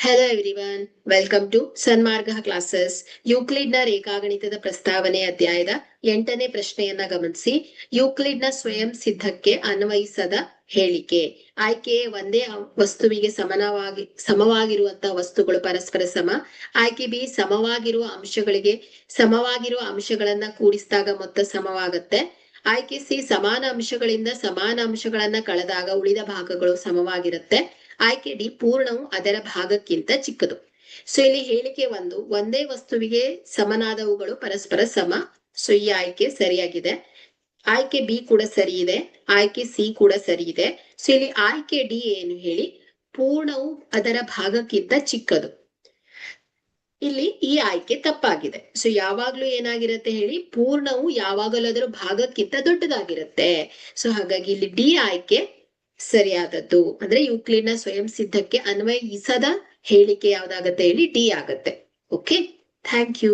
Hello everyone, welcome to Sanmarga classes. ಯೂಕ್ಲಿಡ್ನ ರೇಖಾಗಣಿತದ ಪ್ರಸ್ತಾವನೆ ಅಧ್ಯಾಯದ 8ನೇ ಪ್ರಶ್ನೆಯನ್ನ ಗಮನಿಸಿ. ಯೂಕ್ಲಿಡ್ನ ಸ್ವಯಂ ಸಿದ್ಧಕ್ಕೆ ಅನ್ವಯಿಸದ ಹೇಳಿಕೆ. ಆಯ್ಕೆ ಒಂದೇ ವಸ್ತುವಿಗೆ ಸಮವಾಗಿರುವಂತಹ ವಸ್ತುಗಳು ಪರಸ್ಪರ ಸಮ. ಆಯ್ಕೆ ಬಿ, ಸಮವಾಗಿರುವ ಅಂಶಗಳನ್ನ ಕೂಡಿಸಿದಾಗ ಮೊತ್ತ ಸಮವಾಗತ್ತೆ. ಆಯ್ಕೆ ಸಿ, ಸಮಾನ ಅಂಶಗಳಿಂದ ಸಮಾನ ಅಂಶಗಳನ್ನ ಕಳೆದಾಗ ಉಳಿದ ಭಾಗಗಳು ಸಮವಾಗಿರುತ್ತೆ. ಆಯ್ಕೆ ಡಿ, ಪೂರ್ಣವು ಅದರ ಭಾಗಕ್ಕಿಂತ ಚಿಕ್ಕದು. ಸೊ ಇಲ್ಲಿ ಹೇಳಿಕೆ ಒಂದೇ ವಸ್ತುವಿಗೆ ಸಮನಾದವುಗಳು ಪರಸ್ಪರ ಸಮ. ಸೊ ಈ ಆಯ್ಕೆ ಸರಿಯಾಗಿದೆ. ಆಯ್ಕೆ ಬಿ ಕೂಡ ಸರಿ ಇದೆ. ಆಯ್ಕೆ ಸಿ ಕೂಡ ಸರಿ ಇದೆ. ಸೊ ಇಲ್ಲಿ ಆಯ್ಕೆ ಡಿ ಏನು ಹೇಳಿ, ಪೂರ್ಣವು ಅದರ ಭಾಗಕ್ಕಿಂತ ಚಿಕ್ಕದು. ಇಲ್ಲಿ ಈ ಆಯ್ಕೆ ತಪ್ಪಾಗಿದೆ. ಸೊ ಯಾವಾಗ್ಲೂ ಏನಾಗಿರುತ್ತೆ ಹೇಳಿ, ಪೂರ್ಣವು ಯಾವಾಗಲೂ ಅದರ ಭಾಗಕ್ಕಿಂತ ದೊಡ್ಡದಾಗಿರುತ್ತೆ. ಸೊ ಹಾಗಾಗಿ ಇಲ್ಲಿ ಡಿ ಆಯ್ಕೆ ಸರಿಯಾದದ್ದು. ಅಂದ್ರೆ ಯೂಕ್ಲಿಡ್ನ ಸ್ವಯಂ ಸಿದ್ಧಕ್ಕೆ ಅನ್ವಯಿಸದ ಹೇಳಿಕೆ ಯಾವ್ದಾಗತ್ತೆ ಹೇಳಿ, ಡಿ ಆಗತ್ತೆ. Okay, thank you.